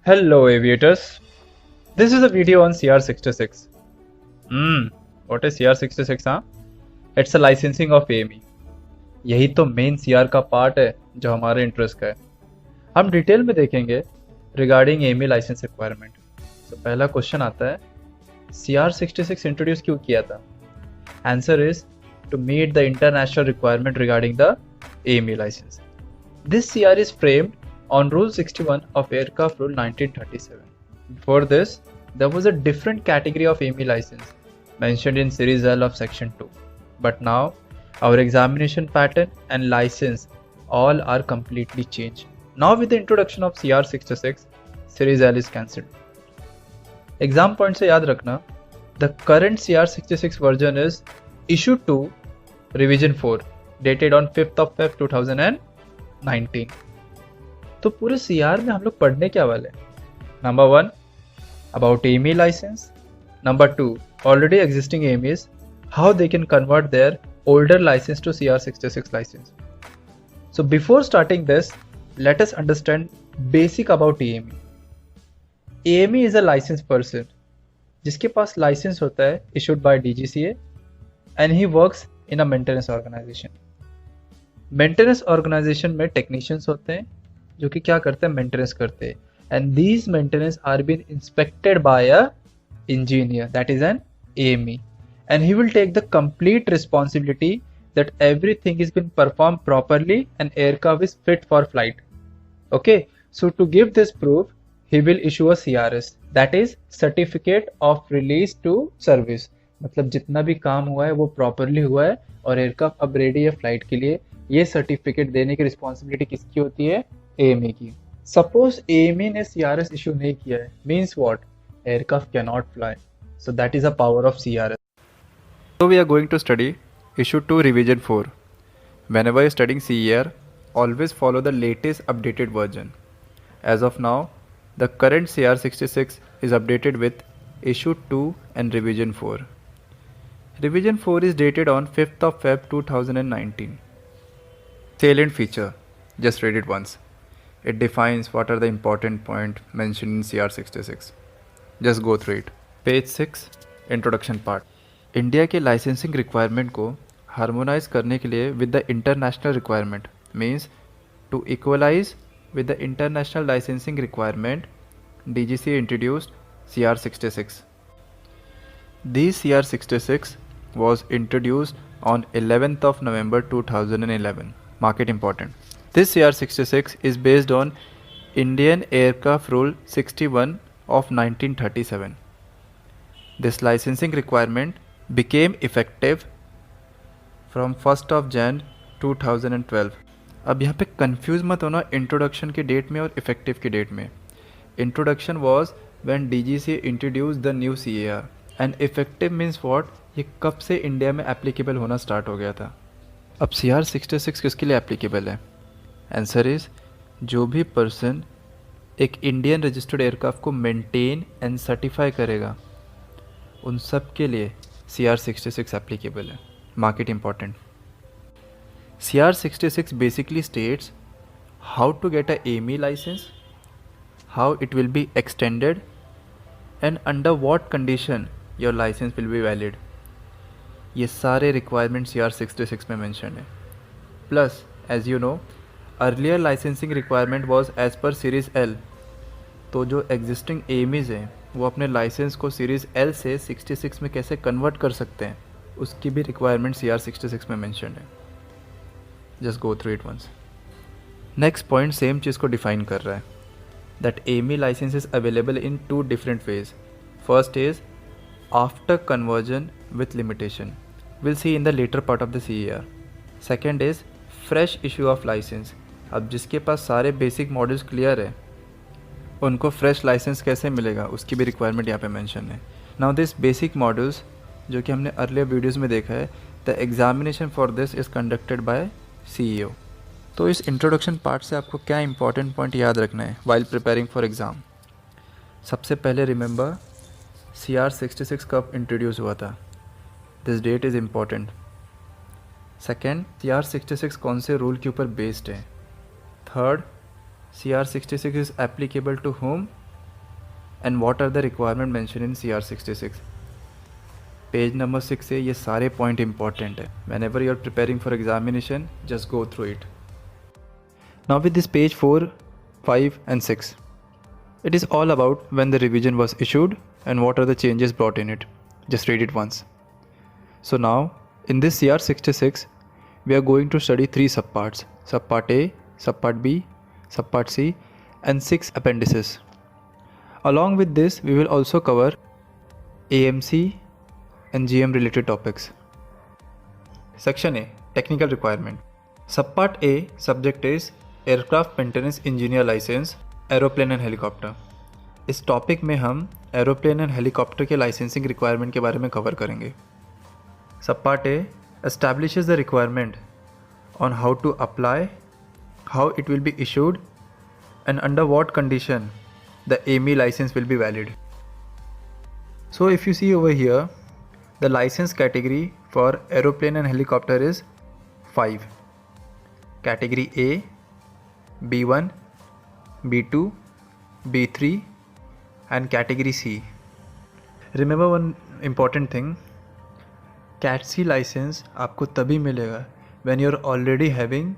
Hello aviators, this is a video on CR66. What is CR66 huh? It's a licensing of AME. यही तो main CR का part है जो हमारे interest का है. हम डिटेल में देखेंगे रिगार्डिंग AME लाइसेंस रिक्वायरमेंट. तो पहला क्वेश्चन आता है CR66 इंट्रोड्यूस क्यों किया था? Answer is to meet the international requirement regarding the AME license. This CR is framed on Rule 61 of Aircraft Rule 1937. Before this, there was a different category of AME license mentioned in Series L of Section 2. But now, our examination pattern and license all are completely changed. Now with the introduction of CR66, Series L is cancelled. Exam point से याद रखना, the current CR66 version is Issue 2, Revision 4, dated on 5th of Feb 2019. तो पूरे CR में हम लोग पढ़ने क्या वाले हैं? Number 1 about AME license. Number 2 already existing AMEs, how they can convert their older license to CR66 license. So before starting this, let us understand basic about AME. AME is a licensed person जिसके पास licence होता है issued by DGCA and he works in a maintenance organization. Maintenance organization में technicians होते हैं जो कि क्या करते हैं, मेंटेनेंस करते हैं, and these maintenance are been inspected by a engineer that is an AME and he will take the complete responsibility that everything is been performed properly and aircraft is fit for flight. Okay, so to give this proof he will issue a CRS, that is certificate of release to service. मतलब जितना भी काम हुआ है वो properly हुआ है और एयरक्राफ्ट अब रेडी है फ्लाइट के लिए. ये सर्टिफिकेट देने की रिस्पॉन्सिबिलिटी किसकी होती है? AME की. सपोज AME ने CRS इशू नहीं किया है, means what? Aircraft can not fly. So that is a power of CRS. So we are going to study Issue 2 Revision 4. Whenever you are studying CER, always follow the latest updated version. As of now, the current CR66 is updated with Issue 2 and Revision 4. Revision 4 is dated on 5th of Feb 2019. Salient feature, just read it once. It defines what are the important points mentioned in CR66. Just go through it. Page 6, Introduction part. India के licensing requirement को harmonize करने के लिए with the international requirement means to equalize with the international licensing requirement DGCA introduced CR66. This CR66 was introduced on 11th of November 2011. Mark it important. This CR66 is based on Indian Aircraft Rule 61 of 1937. This licensing requirement became effective from 1st of Jan 2012. अब यहाँ पे confuse मत होना introduction की date में और effective की date में. Introduction was when DGCA introduce the new CAR and effective means what? ये कब से इंडिया में एप्लीकेबल होना स्टार्ट हो गया था. अब CR66 किसके लिए एप्लीकेबल है? आंसर इज जो भी पर्सन एक इंडियन रजिस्टर्ड एयरक्राफ्ट को मेंटेन एंड सर्टिफाई करेगा उन सब के लिए CR66 एप्लीकेबल है. Market important. CR66 basically states how to get a AME license, how it will be extended, and under what condition your license will be valid. ये सारे requirements CR66 में mentioned है. Plus, as you know, earlier licensing requirement was as per Series L. तो जो existing AMEs हैं वो अपने licence को सीरीज़ L से 66 में कैसे कन्वर्ट कर सकते हैं उसकी भी रिक्वायरमेंट CR66 में मेंशन है. Just go through it once. Next point same चीज़ को डिफाइन कर रहा है that AME licence is available in 2 different ways. First is after conversion with limitation, will see in the later part of the CAR. Second is fresh issue of licence. अब जिसके पास सारे basic modules clear है उनको fresh licence कैसे मिलेगा उसकी भी requirement यहाँ पे मेंशन है. नाउ दिस बेसिक मॉड्यूल्स जो कि हमने अर्लियर वीडियोस में देखा है, the examination for this is conducted by CEO. तो इस इंट्रोडक्शन पार्ट से आपको क्या इंपॉर्टेंट पॉइंट याद रखना है वाइल प्रिपेयरिंग फॉर एग्ज़ाम. सबसे पहले रिमेंबर CR66 कब इंट्रोड्यूस हुआ था, this that is important. Second, CR66 कौन से रूल के ऊपर बेस्ड है. Third, CR66 is applicable to whom and what are the requirement mentioned in CR66. Page number 6 से ये सारे पॉइंट इंपॉर्टेंट है. Whenever you are preparing for examination, just go through it. Now with this page 4, 5 and 6, it is all about when the revision was issued and what are the changes brought in it. Just read it once. So now in this CR66 we are going to study 3 subparts: subpart A, subpart B, subpart C and 6 appendices. Along with this we will also cover AMC and GM related topics. Section A, technical requirement. Subpart A subject is aircraft maintenance engineer license, aeroplane and helicopter. इस topic में हम aeroplane and helicopter के licensing requirement के बारे में cover करेंगे. Subpart A establishes the requirement on how to apply, how it will be issued and under what condition the AME license will be valid. So if you see over here, the license category for aeroplane and helicopter is 5. Category A, B1, B2, B3 and category C. Remember one important thing, Cat C license आपको तभी मिलेगा when you are already having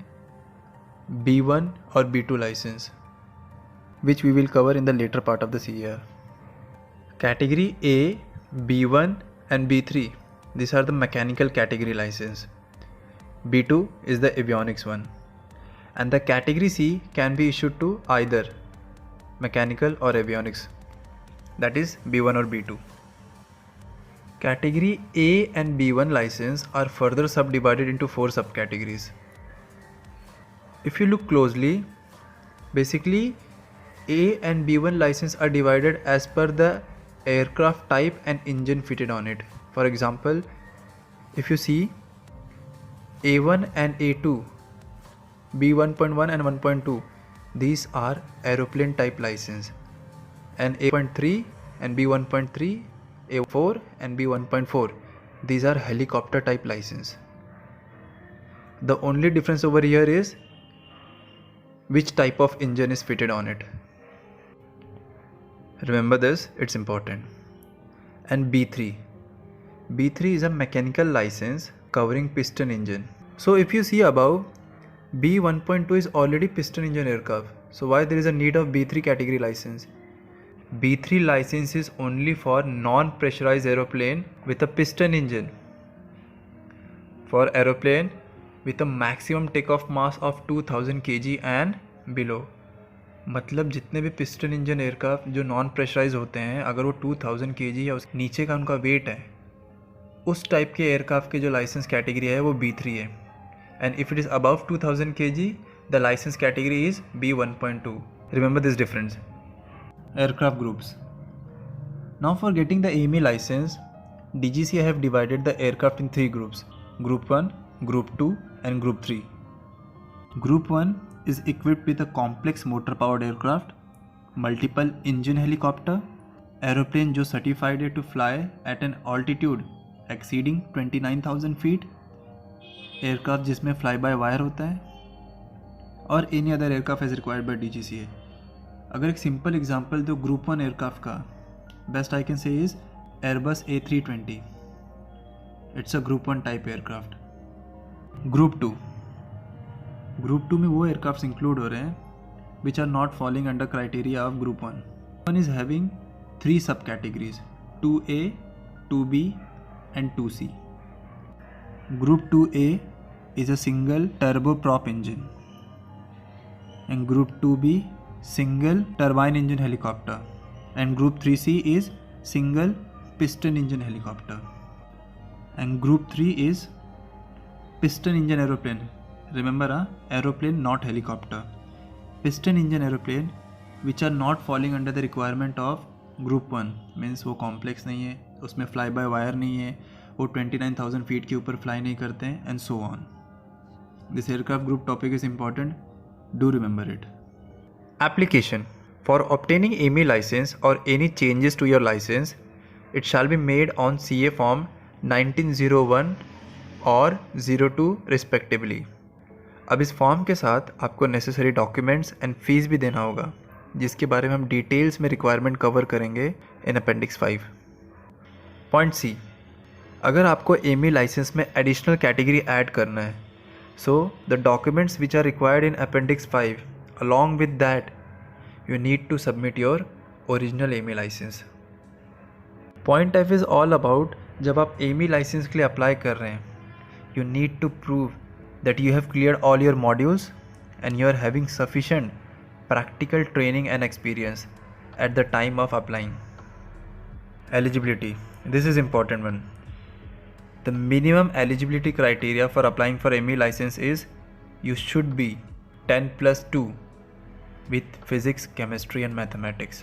B1 or B2 license, which we will cover in the later part of the CER. Category A, B1 and B3, these are the mechanical category license. B2 is the avionics one, and the category C can be issued to either mechanical or avionics, that is B1 or B2. Category A and B1 license are further subdivided into 4 subcategories. If you look closely, basically A and B1 license are divided as per the aircraft type and engine fitted on it. For example, if you see A1 and A2, B1.1 and 1.2, these are aeroplane type license, and A.3 and B1.3, A4 and B1.4, these are helicopter type license. The only difference over here is which type of engine is fitted on it. Remember this, it's important. And B3 is a mechanical license covering piston engine. So if you see above, B1.2 is already piston engine aircraft, so why there is a need of B3 category license? B3 license is only for non-pressurized aeroplane with a piston engine. For aeroplane with a maximum takeoff mass of 2000 kg and below. मतलब जितने भी piston engine aircraft जो non pressurise होते हैं, अगर वो 2000 kg या उस नीचे का उनका वेट है, उस टाइप के एयरक्राफ्ट के जो लाइसेंस कैटेगरी है वो B3 है. And if it is above 2000 kg, the license category is B1.2. Remember this difference. Aircraft groups. Now for getting the AME license, DGCA have divided the aircraft in 3 groups: Group 1, Group 2 and Group 3. Group 1 is equipped with a complex motor powered aircraft, multiple engine helicopter, aeroplane जो certified है to fly at an altitude exceeding 29,000 feet, aircraft जिसमें fly by wire होता है, और any other aircraft as required by DGCA. अगर एक simple example दो group 1 aircraft का, best I can say is Airbus A320. It's a group 1 type aircraft. Group 2 में वो एयरक्राफ्ट इंक्लूड हो रहे हैं which are not following under criteria of group 1. One is having 3 sub categories: 2A, 2B and 2C. Group 2A is a single turboprop engine, and Group 2B single turbine engine helicopter, and Group 3C is single piston engine helicopter, and Group 3 is piston engine aeroplane. Remember, aeroplane not helicopter. Piston engine aeroplane which are not falling under the requirement of Group 1 means वो complex नहीं है, उसमें fly by wire नहीं है, वो 29,000 feet के ऊपर fly नहीं करते हैं, and so on. This aircraft group topic is important. Do remember it. Application. For obtaining AME license or any changes to your license, it shall be made on CA form 1901 और 02 respectively. अब इस form के साथ आपको necessary documents and fees भी देना होगा. जिसके बारे में हम डिटेल्स में रिक्वायरमेंट कवर करेंगे इन अपेंडिक्स 5। पॉइंट सी, अगर आपको एमी लाइसेंस में एडिशनल कैटेगरी ऐड करना है, so the documents which are required in appendix 5 along with that you need to submit your original AME license. Point F is all about जब आप AME license के लिए apply कर रहे हैं, you need to prove that you have cleared all your modules and you are having sufficient practical training and experience at the time of applying. Eligibility, this is important one. The minimum eligibility criteria for applying for AME license is you should be 10+2 with physics, chemistry and mathematics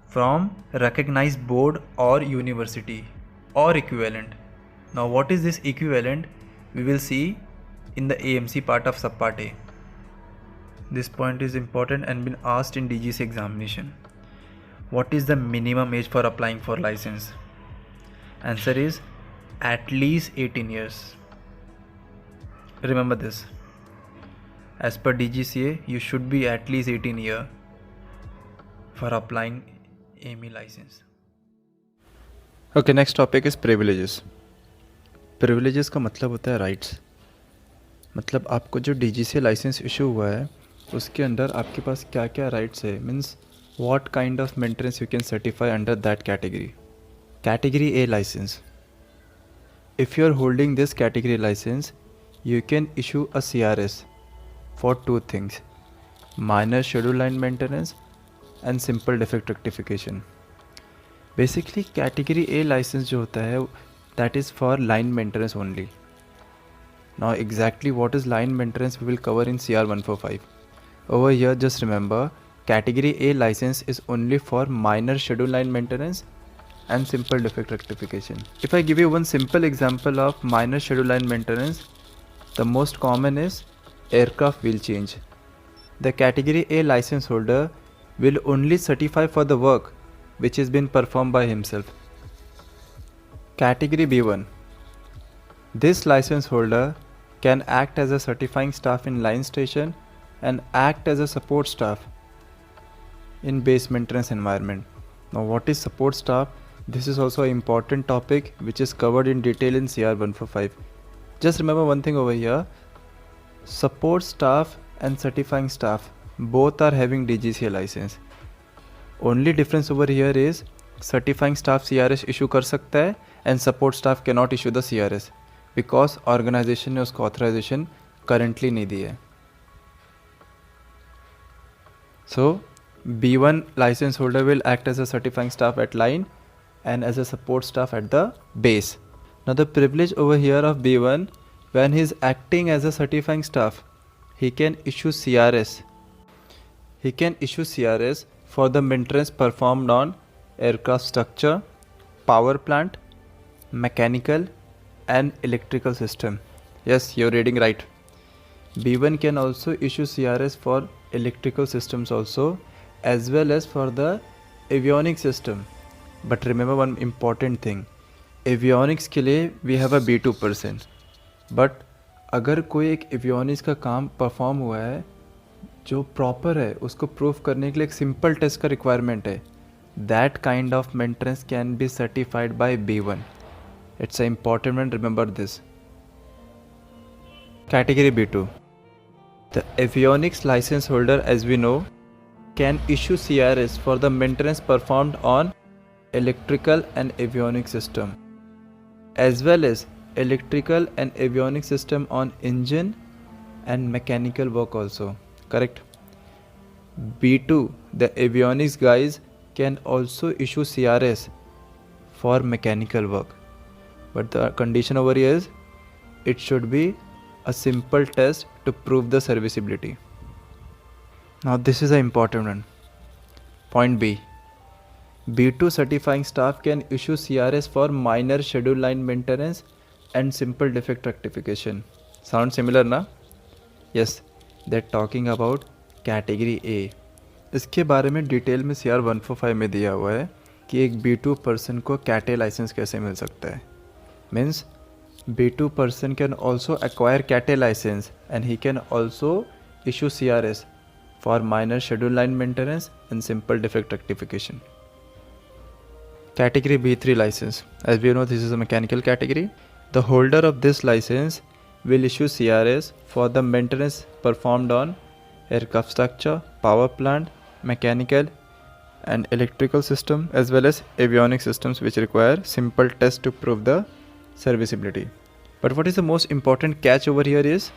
from recognized board or university or equivalent. Now what is this equivalent? We will see in the AMC part of subpart A. This point is important and been asked in DGC examination. What is the minimum age for applying for license? Answer is at least 18 years. Remember this. As per DGCA, you should be at least 18 years for applying AME license. Okay, next topic is privileges. Privileges का मतलब होता है rights. मतलब आपको जो DGCA license issue हुआ है उसके अंदर आपके पास क्या क्या राइट्स है, means what kind of maintenance you can certify under that category. Category A license. If you are holding this category license, you can issue a CRS for two things: minor schedule line maintenance and simple defect rectification. Basically category A license जो होता है that is for line maintenance only. Now exactly what is line maintenance we will cover in CR 145. Over here just remember category A license is only for minor schedule line maintenance and simple defect rectification. If I give you one simple example of minor schedule line maintenance, the most common is aircraft wheel change. The category A license holder will only certify for the work which has been performed by himself. Category B1. This license holder can act as a certifying staff in line station and act as a support staff in base maintenance environment. Now what is support staff? This is also an important topic which is covered in detail in CR 145. Just remember one thing over here. Support staff and certifying staff both are having DGCA license. Only difference over here is certifying staff CRS issue कर सकता है and support staff cannot issue the CRS because organization ने उसको authorization currently नहीं दी है. So B1 license holder will act as a certifying staff at line and as a support staff at the base. Now the privilege over here of B1, when he is acting as a certifying staff, he can issue CRS. He can issue CRS for the maintenance performed on aircraft structure, power plant, mechanical and electrical system. Yes, you're reading right. B1 can also issue CRS for electrical systems also, as well as for the avionics system. But remember one important thing, avionics के लिए we have a B2 person. But अगर कोई एक avionics का काम perform हुआ है जो प्रॉपर है, उसको प्रूफ करने के लिए एक सिंपल टेस्ट का रिक्वायरमेंट है, that kind of maintenance can be certified by B1. It's a important one, remember this. Category B2. The avionics license holder as we know can issue CRS for the maintenance performed on electrical and avionics system as well as electrical and avionics system on engine and mechanical work also. Correct? B2, the avionics guys can also issue CRS for mechanical work, but the condition over here is it should be a simple test to prove the serviceability. Now this is an important one. Point B. B2 certifying staff can issue CRS for minor schedule line maintenance and simple defect rectification. Sound similar ना? Yes, they're talking about category A. इसके बारे में detail में CR 145 में दिया हुआ है कि एक B2 पर्सन को कैटे लाइसेंस कैसे मिल सकता है. Means B2 person can also acquire CATE license and he can also issue CRS for minor schedule line maintenance and simple defect rectification. Category B3 license. As we know, this is a mechanical category. The holder of this license will issue CRS for the maintenance performed on aircraft structure, power plant, mechanical and electrical system, as well as avionic systems which require simple tests to prove the serviceability. But what is the most important catch over here is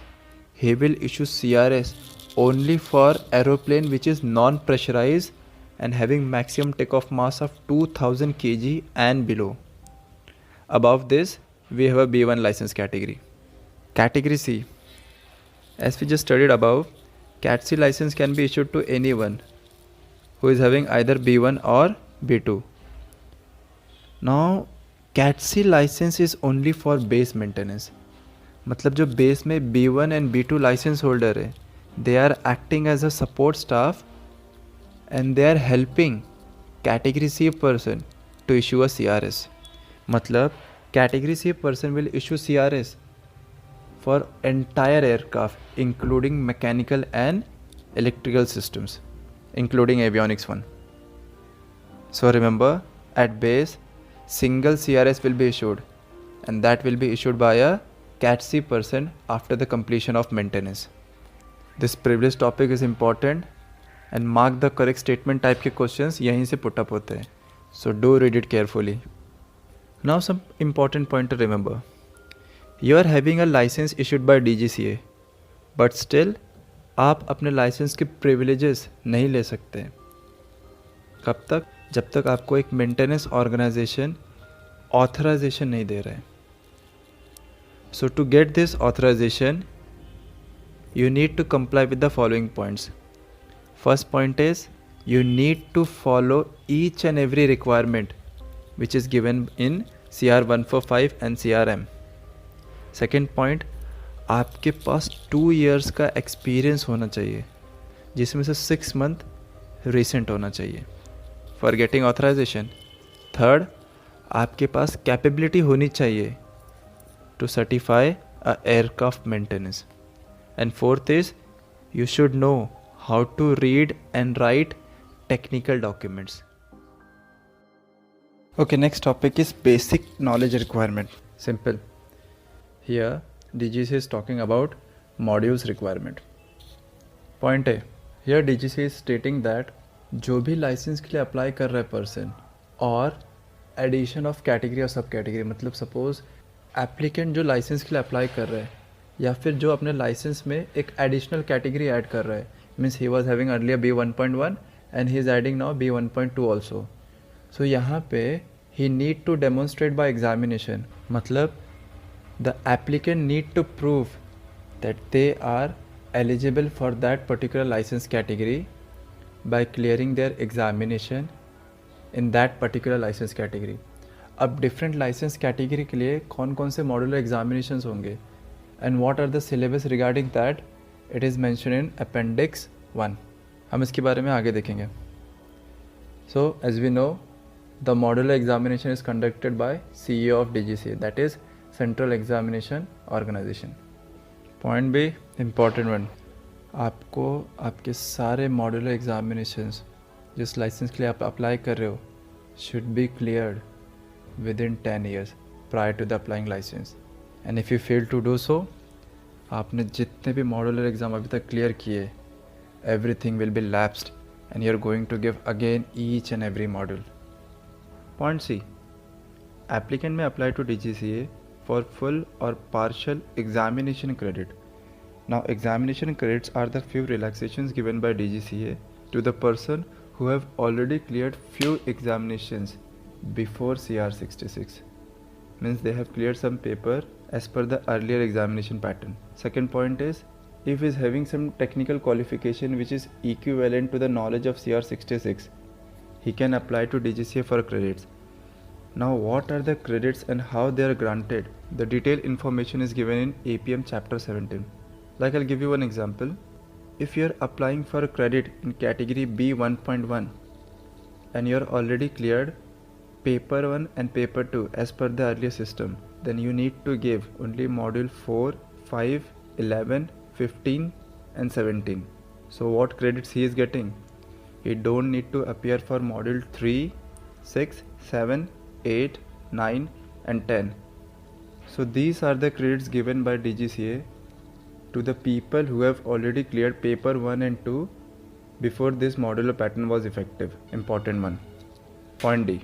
he will issue CRS only for aeroplane which is non-pressurized and having maximum takeoff mass of 2000 kg and below. Above this, we have a B1 license category. Category C. As we just studied above, Cat C license can be issued to anyone who is having either B1 or B2. Now, Cat C license is only for base maintenance. मतलब जो base में B1 and B2 license holder है, they are acting as a support staff and they are helping category C person to issue a CRS. मतलब category C person will issue CRS for entire aircraft including mechanical and electrical systems, including avionics one. So remember, at base, single CRS will be issued and that will be issued by a Cat C person after the completion of maintenance. This privilege topic is important and mark the correct statement type के questions यहीं से put up होते हैं. So do read it carefully. Now some important point to remember. You are having a license issued by DGCA, but still आप अपने license के privileges नहीं ले सकते. कब तक? जब तक आपको एक maintenance organization authorization नहीं दे रहा है. So to get this authorization, you need to comply with the following points. First point is you need to follow each and every requirement which is given in CR 145 and CRM. Second point, आपके पास 2 years का experience होना चाहिए जिसमें से 6 month recent होना चाहिए for getting authorization. Third, आपके पास capability होनी चाहिए to certify a aircraft maintenance. And fourth is you should know how to read and write technical documents. Okay, next topic is basic knowledge requirement. Simple. Here DGC is talking about modules requirement. Point A. Here DGC is stating that जो भी licence के लिए apply कर रहा है person और addition of category और सब कैटेगरी, मतलब सपोज एप्लीकेंट जो लाइसेंस के लिए अप्लाई कर रहा है या फिर जो अपने लाइसेंस में एक एडिशनल कैटेगरी ऐड कर रहा है, means he was having earlier B1.1 and he is adding now B1.2 also. So यहाँ पे he need to demonstrate by examination, मतलब the applicant need to prove that they are eligible for that particular licence category by clearing their examination in that particular license category. अब different license category के लिए कौन कौन से modular examinations होंगे and what are the syllabus regarding that, it is mentioned in appendix 1. हम इसके बारे में आगे देखेंगे. So as we know, the modular examination is conducted by CEO of DGCA, that is Central Examination Organization. Point B, important one. आपको आपके सारे modular examinations जिस लाइसेंस के लिए आप अप्लाई कर रहे हो should be cleared within 10 years prior to the applying licence. And if you fail to do so, आपने जितने भी मॉड्यूलर एग्ज़ाम अभी तक क्लियर किए, everything will be lapsed and you are going to give again each and every module. Point C. Applicant may apply to DGCA for full or partial examination credit. Now examination credits are the few relaxations given by DGCA to the person who have already cleared few examinations before CR 66. Means they have cleared some paper as per the earlier examination pattern. Second point is if is having some technical qualification which is equivalent to the knowledge of CR 66, he can apply to DGCA for credits. Now what are the credits and how they are granted? The detailed information is given in APM chapter 17. Like I'll give you one example. If you're applying for a credit in category B1.1 and you're already cleared paper 1 and paper 2 as per the earlier system, then you need to give only module 4, 5, 11, 15 and 17. So what credits he is getting? He don't need to appear for module 3, 6, 7, 8, 9 and 10. So these are the credits given by DGCA to the people who have already cleared paper 1 and 2 before this modular pattern was effective. Important one. Point D.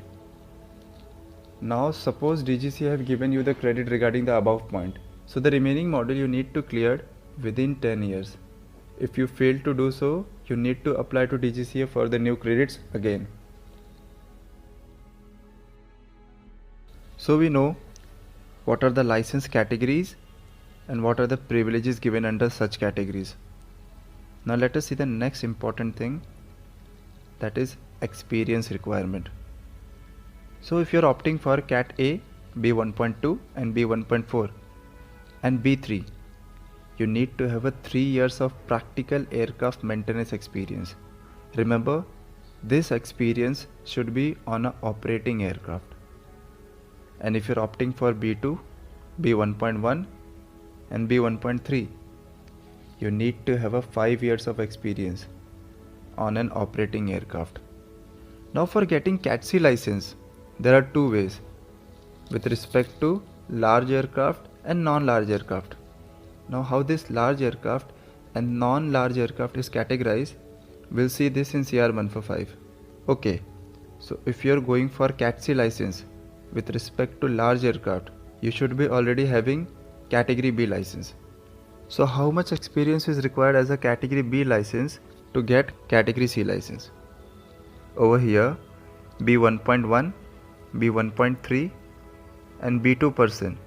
Now suppose DGCA have given you the credit regarding the above point. So the remaining module you need to clear within 10 years. If you fail to do so, you need to apply to DGCA for the new credits again. So we know what are the license categories and what are the privileges given under such categories. Now let us see the next important thing, that is experience requirement. So if you are opting for Cat A, B1.2 and B1.4 and B3, you need to have a 3 years of practical aircraft maintenance experience. Remember, this experience should be on an operating aircraft. And if you're opting for B2, B1.1 and B1.3, you need to have a 5 years of experience on an operating aircraft. Now for getting Cat C license, there are two ways with respect to large aircraft and non-large aircraft. Now how this large aircraft and non-large aircraft is categorized, we'll see this in CR 145. Okay, so if you're going for Cat C license with respect to large aircraft, you should be already having Category B license. So how much experience is required as a Category B license to get Category C license? Over here, B1.1, B1.3 and B2 person.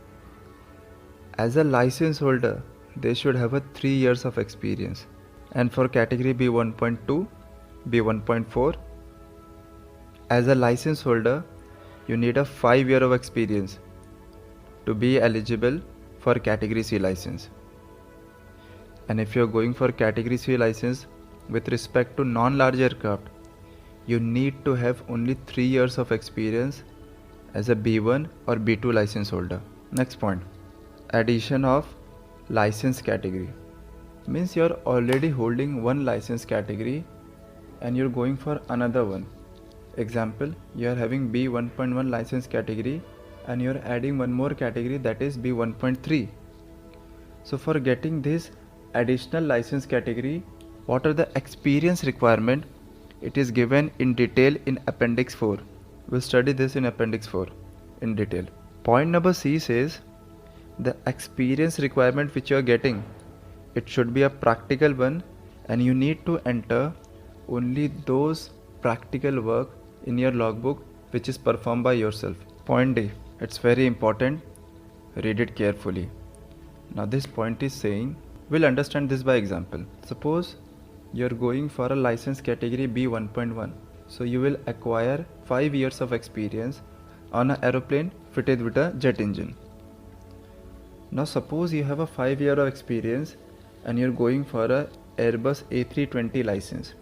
As a license holder, they should have a 3 years of experience. And for Category B1.2, B1.4, as a license holder, you need a 5 year of experience to be eligible for Category C license. And if you are going for Category C license with respect to non-large aircraft, you need to have only 3 years of experience as a B1 or B2 license holder. Next point, addition of license category. Means you are already holding one license category and you're going for another one. Example, you are having B1.1 license category and you're adding one more category, that is B1.3. So for getting this additional license category, what are the experience requirement? It is given in detail in Appendix 4. We'll study this in Appendix 4 in detail. Point number C says the experience requirement which you are getting, it should be a practical one and you need to enter only those practical work in your logbook which is performed by yourself. Point D, it's very important, read it carefully. Now this point is saying, we'll understand this by example. Suppose you're going for a license category B1.1, so you will acquire 5 years of experience on an aeroplane fitted with a jet engine. Now suppose you have a 5 year of experience and you're going for a Airbus A320 license.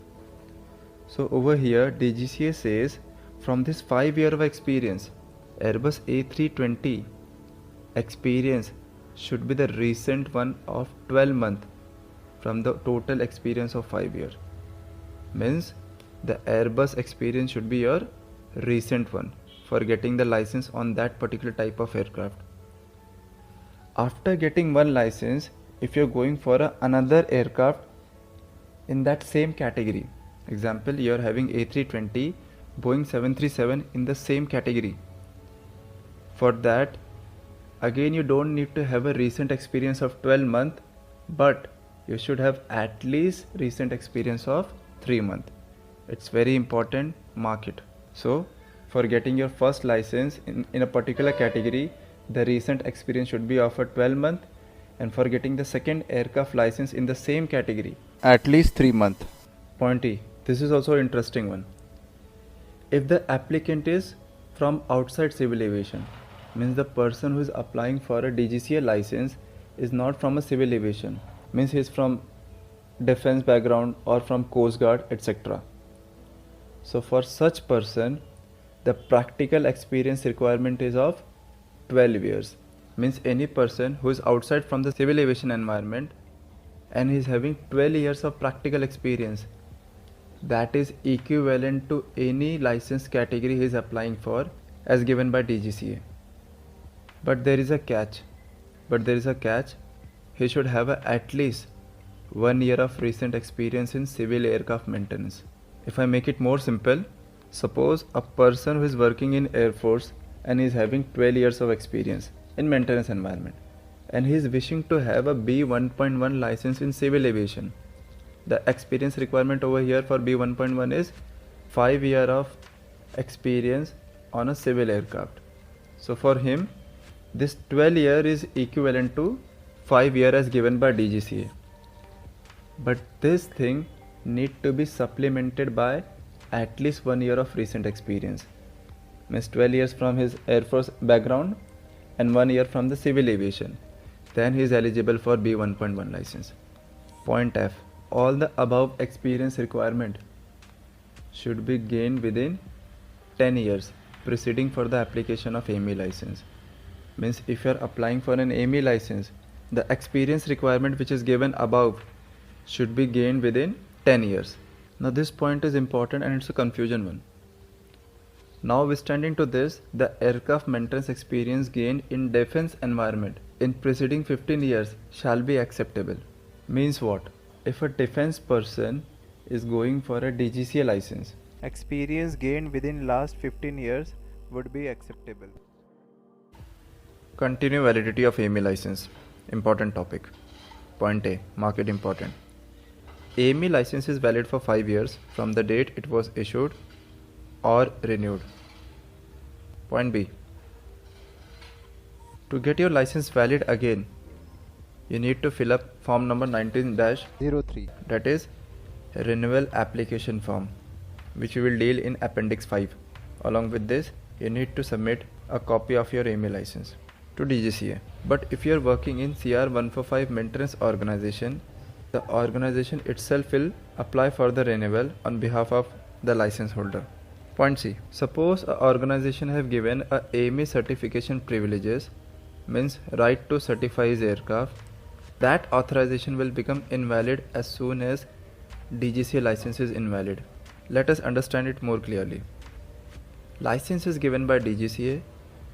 So over here DGCA says from this 5 year of experience, Airbus A320 experience should be the recent one of 12 months from the total experience of 5 years. Means the Airbus experience should be your recent one for getting the license on that particular type of aircraft. After getting one license, if you're going for another aircraft in that same category, example, you're having A320, Boeing 737 in the same category. For that, again you don't need to have a recent experience of 12 months, but you should have at least recent experience of 3 months. It's very important, mark it. So for getting your first license in a particular category, the recent experience should be of a 12 month, and for getting the second aircraft license in the same category, at least 3 months. Point E, this is also an interesting one. If the applicant is from outside civil aviation, means the person who is applying for a DGCA license is not from a civil aviation, means he is from defense background or from Coast Guard, etc. So for such person, the practical experience requirement is of 12 years. Means any person who is outside from the civil aviation environment and he is having 12 years of practical experience, that is equivalent to any license category he is applying for as given by DGCA. But there is a catch. He should have at least 1 year of recent experience in civil aircraft maintenance. If I make it more simple, suppose a person who is working in Air Force and is having 12 years of experience in maintenance environment, and he is wishing to have a B1.1 license in civil aviation. The experience requirement over here for B1.1 is 5 years of experience on a civil aircraft. So for him, this 12 year is equivalent to 5 years as given by DGCA. But this thing need to be supplemented by at least 1 year of recent experience. Means 12 years from his Air Force background and 1 year from the civil aviation. Then he is eligible for B1.1 license. Point F. All the above experience requirement should be gained within 10 years preceding for the application of AME license. Means if you are applying for an AME license, the experience requirement which is given above should be gained within 10 years. Now this point is important and it's a confusion one. Notwithstanding to this, the aircraft maintenance experience gained in defense environment in preceding 15 years shall be acceptable. Means what? If a defense person is going for a DGCA license, experience gained within last 15 years would be acceptable. Continue validity of AME license. Important topic. Point A. Mark it important. AME license is valid for 5 years from the date it was issued or renewed. Point B. To get your license valid again, you need to fill up form number 19-03, that is renewal application form, which we will deal in appendix 5. Along with this, you need to submit a copy of your AME license to DGCA. But if you are working in CR 145 maintenance organization, the organization itself will apply for the renewal on behalf of the license holder. Point C. Suppose an organization have given a AME certification privileges, means right to certify his aircraft. That authorization will become invalid as soon as DGCA license is invalid. Let us understand it more clearly. License is given by DGCA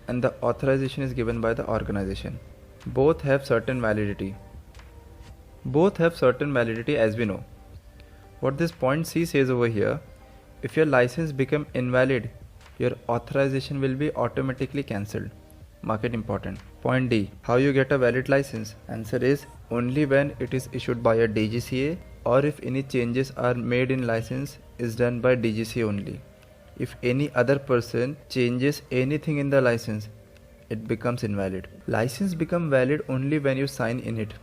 and the authorization is given by the organization. Both have certain validity. As we know. What this point C says over here, if your license become invalid, your authorization will be automatically cancelled. Mark it important. Point D. How you get a valid license? Answer is only when it is issued by a DGCA, or if any changes are made in license is done by DGCA only. If any other person changes anything in the license, it becomes invalid. License become valid only when you sign in it.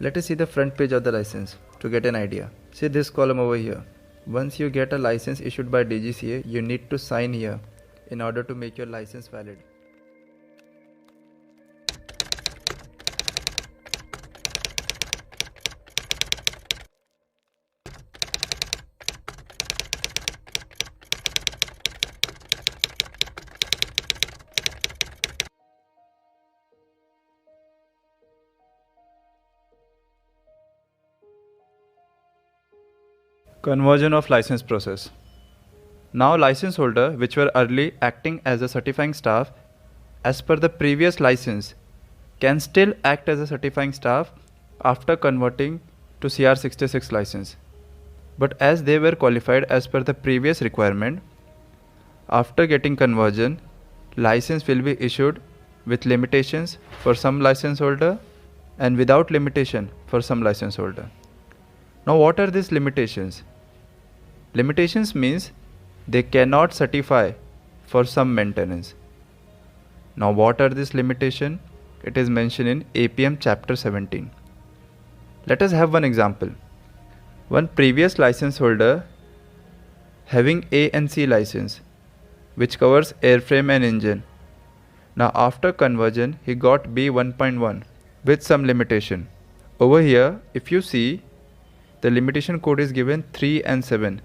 Let us see the front page of the license to get an idea. See this column over here. Once you get a license issued by DGCA, you need to sign here in order to make your license valid. Conversion of license process. Now license holder, which were early acting as a certifying staff as per the previous license, can still act as a certifying staff after converting to CR66 license. But as they were qualified as per the previous requirement, after getting conversion, license will be issued with limitations for some license holder and without limitation for some license holder. Now what are these limitations? Limitations means they cannot certify for some maintenance. Now what are these limitations? It is mentioned in APM chapter 17. Let us have one example. One previous license holder having A and C license, which covers airframe and engine. Now after conversion he got B1.1 with some limitation. Over here if you see, the limitation code is given 3 and 7.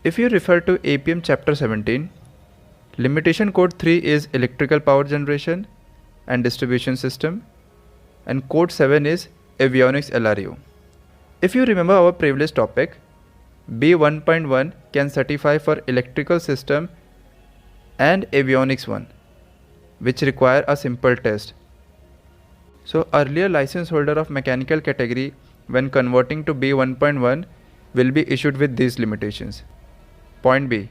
If you refer to APM chapter 17, limitation code 3 is electrical power generation and distribution system, and code 7 is avionics LRU. If you remember our previous topic, B1.1 can certify for electrical system and avionics 1, which require a simple test. So earlier license holder of mechanical category when converting to B1.1 will be issued with these limitations. Point B.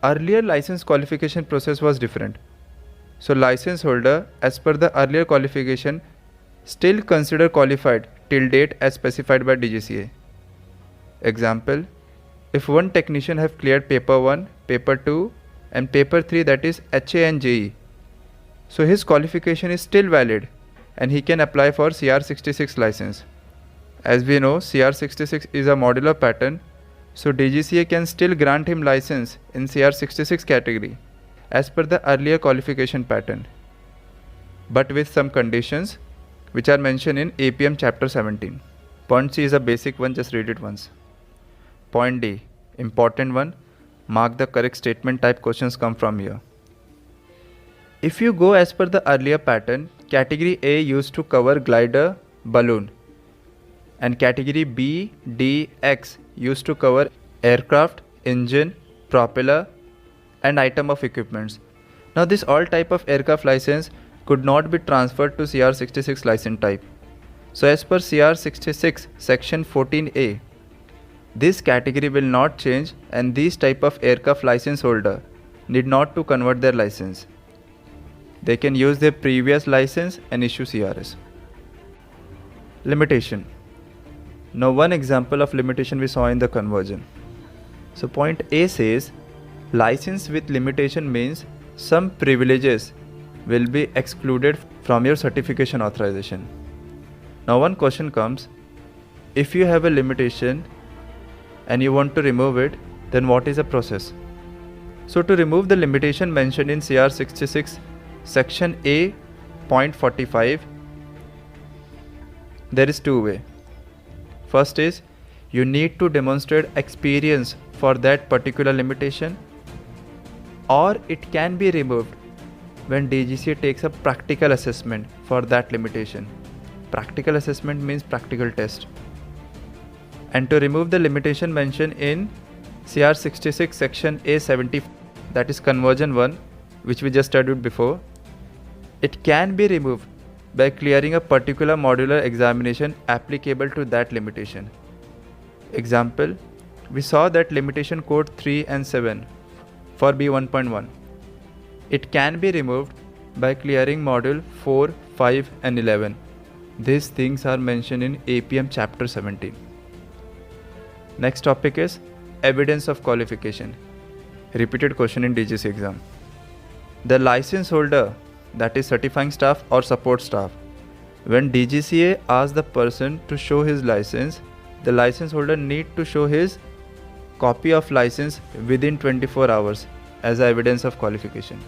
Earlier license qualification process was different. So license holder as per the earlier qualification still considered qualified till date as specified by DGCA. Example, if one technician have cleared paper 1, paper 2 and paper 3, that is HA and JE, so his qualification is still valid and he can apply for CR66 license. As we know, CR66 is a modular pattern, so DGCA can still grant him license in CR66 category as per the earlier qualification pattern, but with some conditions which are mentioned in APM chapter 17. Point C is a basic one, just read it once. Point D, important one, mark the correct statement type questions come from here. If you go as per the earlier pattern, category A used to cover glider, balloon, and category B, D, X used to cover aircraft, engine, propeller and item of equipments. Now this all type of aircraft license could not be transferred to CR66 license type. So as per CR66 section 14A, this category will not change and these type of aircraft license holder need not to convert their license. They can use their previous license and issue CRS. Limitation. Now one example of limitation we saw in the conversion. So point A says license with limitation means some privileges will be excluded from your certification authorization. Now one question comes, if you have a limitation and you want to remove it, then what is the process? So to remove the limitation mentioned in CR66 section A point 45, there is two ways. First is you need to demonstrate experience for that particular limitation, or it can be removed when DGCA takes a practical assessment for that limitation. Practical assessment means practical test. And to remove the limitation mentioned in CR66 section A70, that is conversion 1, which we just studied before, it can be removed by clearing a particular modular examination applicable to that limitation. Example, we saw that limitation code 3 and 7 for B1.1. It can be removed by clearing module 4, 5 and 11. These things are mentioned in APM chapter 17. Next topic is evidence of qualification. Repeated question in DGC exam. The license holder, that is certifying staff or support staff, when DGCA asks the person to show his license, the license holder need to show his copy of license within 24 hours as evidence of qualification.